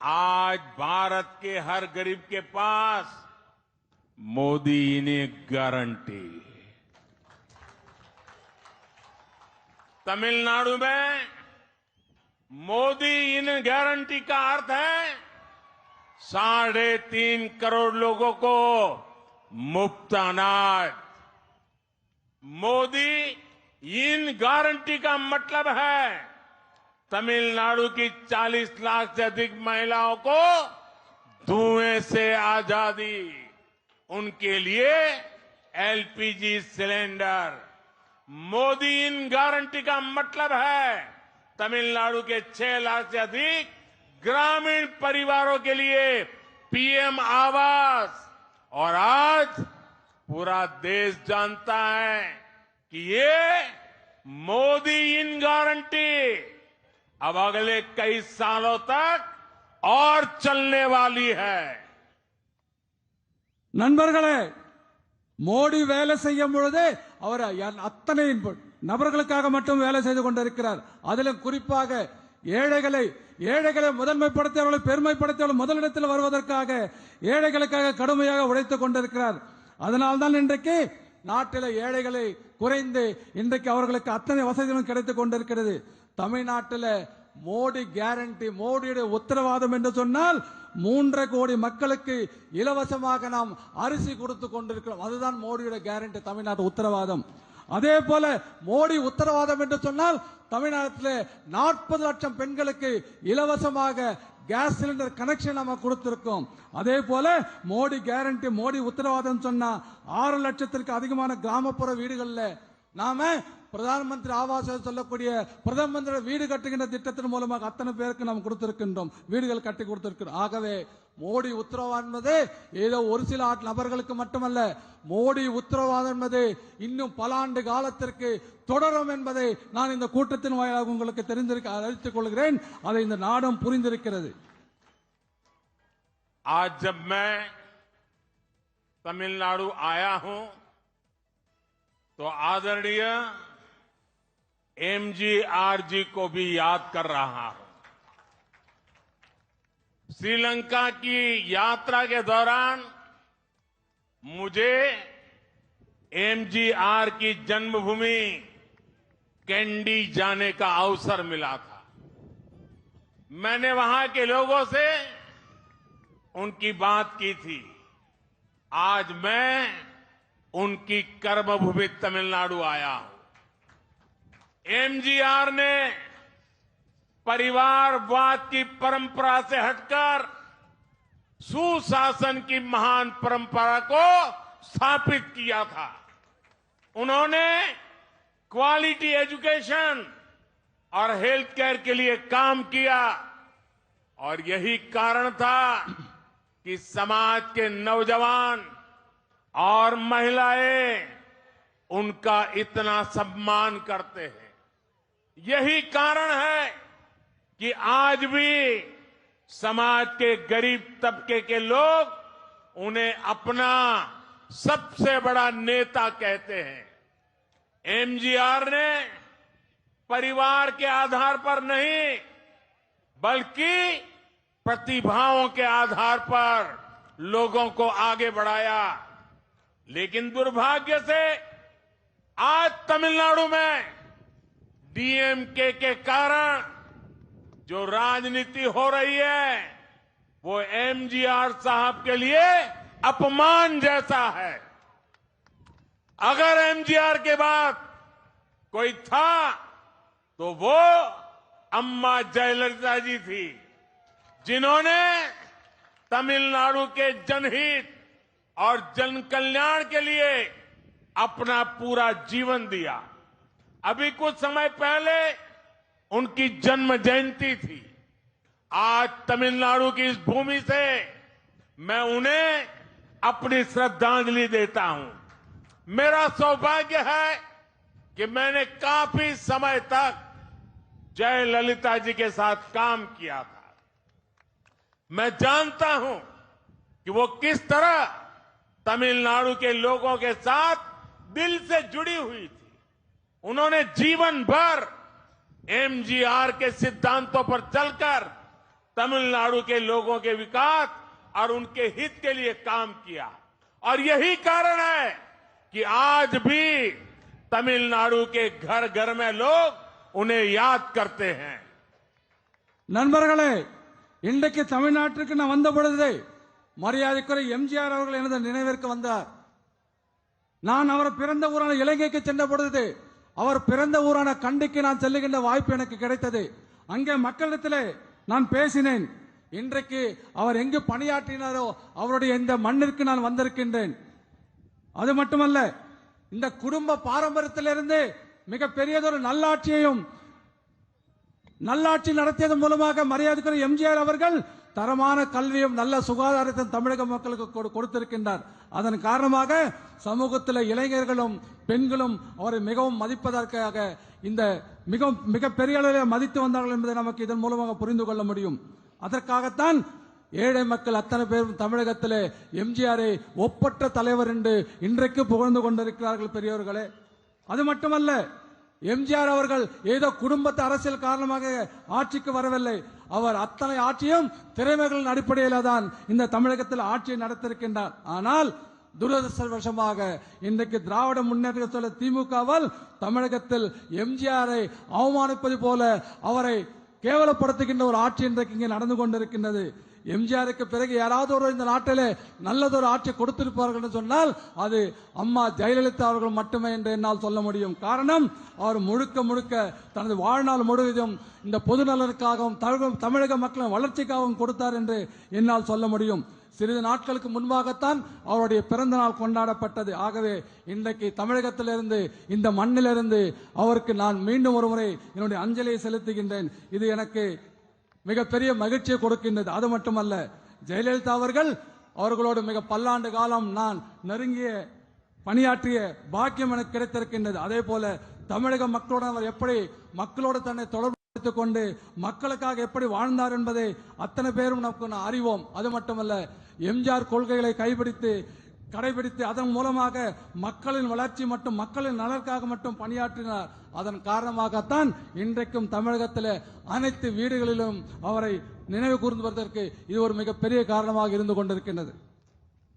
आज भारत के हर गरीब के पास मोदी ने गारंटी। तमिलनाडु में मोदी इन गारंटी का अर्थ है 3.5 करोड़ लोगों को मुफ्त अनाज। मोदी इन गारंटी का मतलब है तमिलनाडु की 40 लाख से अधिक महिलाओं को धुएं से आजादी, उनके लिए एलपीजी सिलेंडर। मोदी इन गारंटी का मतलब है तमिलनाडु के 6 लाख से अधिक ग्रामीण परिवारों के लिए पीएम आवास। और आज पूरा देश जानता है कि ये मोदी इन गारंटी अब अगले कई सालों तक और चलने वाली है। நண்பர்களே, மோடி வேலை செய்யும் பொழுது அவர் அத்தனை நபர்களுக்காக மட்டும் வேலை செய்து கொண்டிருக்கிறார். அதிலும் குறிப்பாக ஏழைகளை முதன்மைப்படுத்தியவர்களை பெருமைப்படுத்தியவர்கள் முதலிடத்தில் வருவதற்காக ஏழைகளுக்காக கடுமையாக உழைத்துக் கொண்டிருக்கிறார். அதனால்தான் இன்றைக்கு நாட்டில் ஏழைகளை குறைந்து இன்றைக்கு அவர்களுக்கு அத்தனை வசதிகளும் கிடைத்துக் கொண்டிருக்கிறது. தமிழ்நாட்டில் மோடி கேரண்டி, மோடியுடைய உத்தரவாதம் என்று சொன்னால் 3.5 கோடி மக்களுக்கு இலவசமாக நாம் அரிசி கொடுத்து கொண்டிருக்கிறோம். அதுதான் மோடியுடைய கேரண்டி, தமிழ்நாட்டு உத்தரவாதம். அதே போல மோடி உத்தரவாதம் என்று சொன்னால் தமிழ்நாட்டில் 40 லட்சம் பெண்களுக்கு இலவசமாக கேஸ் சிலிண்டர் கனெக்ஷன் நம்ம கொடுத்திருக்கோம். அதே போல மோடி கேரண்டி, மோடி உத்தரவாதம் சொன்னா 6 லட்சத்திற்கு அதிகமான கிராமப்புற வீடுகளில் நாம பிரதான் மந்திரி ஆவாஸ் சொல்லக்கூடிய பிரதம மந்திரி வீடு கட்டுகின்ற திட்டத்தின் மூலமாக அத்தனை பேருக்கு நாம் கொடுத்திருக்கின்றோம், வீடுகள் கட்டி கொடுத்திருக்கிறோம். ஆகவே மோடி உத்தரவாதம் என்பது ஏதோ ஒரு சில நபர்களுக்கு மட்டுமல்ல, மோடி உத்தரவாதம் என்பது இன்னும் பல ஆண்டு காலத்திற்கு தொடரும் என்பதை நான் இந்த கூட்டத்தின் வாயிலாக உங்களுக்கு அறிவித்துக் கொள்கிறேன். அதை இந்த நாடும் புரிந்திருக்கிறது. आज जब मैं तमिलनाडु आया हूं तो आदरणीय एमजीआर जी को भी याद कर रहा हूं। श्रीलंका की यात्रा के दौरान मुझे एमजीआर की जन्मभूमि कैंडी जाने का अवसर मिला था। मैंने वहां के लोगों से उनकी बात की थी। आज मैं उनकी कर्मभूमि तमिलनाडु आया हूं। एमजीआर ने परिवारवाद की परंपरा से हटकर सुशासन की महान परंपरा को स्थापित किया था। उन्होंने क्वालिटी एजुकेशन और हेल्थ केयर के लिए काम किया और यही कारण था कि समाज के नौजवान और महिलाएं उनका इतना सम्मान करते हैं। यही कारण है कि आज भी समाज के गरीब तबके के लोग उन्हें अपना सबसे बड़ा नेता कहते हैं। एमजीआर ने परिवार के आधार पर नहीं बल्कि प्रतिभाओं के आधार पर लोगों को आगे बढ़ाया। लेकिन दुर्भाग्य से आज तमिलनाडु में डीएमके के कारण जो राजनीति हो रही है वो एमजीआर साहब के लिए अपमान जैसा है। अगर एमजीआर के बाद कोई था तो वो अम्मा जयललिता जी थी, जिन्होंने तमिलनाडु के जनहित और जन कल्याण के लिए अपना पूरा जीवन दिया। अभी कुछ समय पहले उनकी जन्म जयंती थी। आज तमिलनाडु की इस भूमि से मैं उन्हें अपनी श्रद्धांजलि देता हूं। मेरा सौभाग्य है कि मैंने काफी समय तक जयललिता जी के साथ काम किया था। मैं जानता हूं कि वो किस तरह तमिलनाडु के लोगों के साथ दिल से जुड़ी हुई थी। उन्होंने जीवन भर एमजीआर के सिद्धांतों पर चलकर तमिलनाडु के लोगों के विकास और उनके हित के लिए काम किया। और यही कारण है कि आज भी तमिलनाडु के घर घर में लोग उन्हें याद करते हैं। நண்பர்களே, இன்றைக்கு தமிழ்நாட்டிற்கு நான் வந்த பொழுது மரியாதைக்குரிய எம்ஜிஆர் அவர்கள் எனது நினைவிற்கு வந்தார். நான் அவர் பிறந்த ஊரான இலங்கைக்கு சென்ற பொழுது அவர் பிறந்த ஊரான கண்டிக்கு நான் செல்லுகின்ற வாய்ப்பு எனக்கு கிடைத்தது. அங்கே மக்களிடத்திலே நான் பேசினேன். இன்றைக்கு அவர் எங்கு பணியாற்றினாரோ அவருடைய இந்த மண்ணிற்கு நான் வந்திருக்கின்றேன். அது மட்டுமல்ல, இந்த குடும்ப பாரம்பரியத்திலிருந்து மிக பெரியதொரு நல்லாட்சி நடத்தியதன் மூலமாக மரியாதைக்குரிய எம்ஜிஆர் அவர்கள் தரமான கல்வியும் நல்ல சுகாதாரத்தையும் தமிழக மக்களுக்கு கொடுத்திருக்கின்றார். அதன் காரணமாக சமூகத்தில் இளைஞர்களும் பெண்களும் அவரை மிகவும் மதிப்பதற்காக இந்த மிக பெரிய அளவில் மதித்து வந்தார்கள் என்பதை நமக்கு இதன் மூலமாக புரிந்து கொள்ள முடியும். அதற்காகத்தான் ஏழை மக்கள் அத்தனை பேரும் தமிழகத்திலே எம்ஜிஆரை ஒப்பற்ற தலைவர் என்று இன்றைக்கு புகழ்ந்து கொண்டிருக்கிறார்கள் பெரியவர்களே. அது மட்டுமல்ல, எம்ஜிஆர் அவர்கள் ஏதோ குடும்பத்து அரசியல் காரணமாக ஆட்சிக்கு வரவில்லை. அவர் அத்தனை ஆட்சியும் திறமைகளின் அடிப்படையில் தான் இந்த தமிழகத்தில் ஆட்சியை நடத்திருக்கின்றார். ஆனால் துரதிருஷ்டவசமாக இன்றைக்கு திராவிட முன்னேற்ற திமுகவால் தமிழகத்தில் எம்ஜிஆரை அவமானிப்பது போல அவரை கேவலப்படுத்துகின்ற ஒரு ஆட்சி இன்றைக்கு இங்கே நடந்து கொண்டிருக்கின்றது. எம்ஜிஆருக்கு பிறகு யாராவது ஒரு இந்த நாட்டிலே நல்லதொரு ஆட்சி கொடுத்திருப்பார்கள் என்று சொன்னால் அது அம்மா ஜெயலலிதா அவர்கள் மட்டுமே என்று என்னால் சொல்ல முடியும். காரணம், அவர் முழுக்க தனது வாழ்நாள் முழுவதும் இந்த பொது நலனுக்காகவும் தமிழக மக்களின் வளர்ச்சிக்காகவும் கொடுத்தார் என்று என்னால் சொல்ல முடியும். சிறிது நாட்களுக்கு முன்பாகத்தான் அவருடைய பிறந்த நாள் கொண்டாடப்பட்டது. ஆகவே இன்றைக்கு தமிழகத்திலிருந்து இந்த மண்ணிலிருந்து அவருக்கு நான் மீண்டும் ஒருமுறை என்னுடைய அஞ்சலியை செலுத்துகின்றேன். இது எனக்கு மிகப்பெரிய மகிழ்ச்சியை கொடுக்கின்றது. அது மட்டுமல்ல, ஜெயலலிதா அவர்களோடு மிக பல்லாண்டு காலம் நான் நெருங்கிய பணியாற்றிய பாக்கியம் எனக்கு கிடைத்திருக்கின்றது. அதே போல தமிழக மக்களோடு அவர் எப்படி மக்களோடு தன்னை தொடர்பு கொண்டு மக்களுக்காக எப்படி வாழ்ந்தார் என்பதை அத்தனை பேரும் நமக்கு அறிவோம். அது மட்டுமல்ல, எம்ஜிஆர் கொள்கைகளை கடைபிடித்து அதன் மூலமாக மக்களின் வளர்ச்சி மற்றும் மக்களின் நலனுக்காக மட்டும் பணியாற்றினார். அதன் காரணமாகத்தான் இன்றைக்கும் தமிழகத்தில் அனைத்து வீடுகளிலும் அவரை நினைவு கூர்ந்து வருவதற்கு இது ஒரு மிகப்பெரிய காரணமாக இருந்து கொண்டிருக்கின்றது.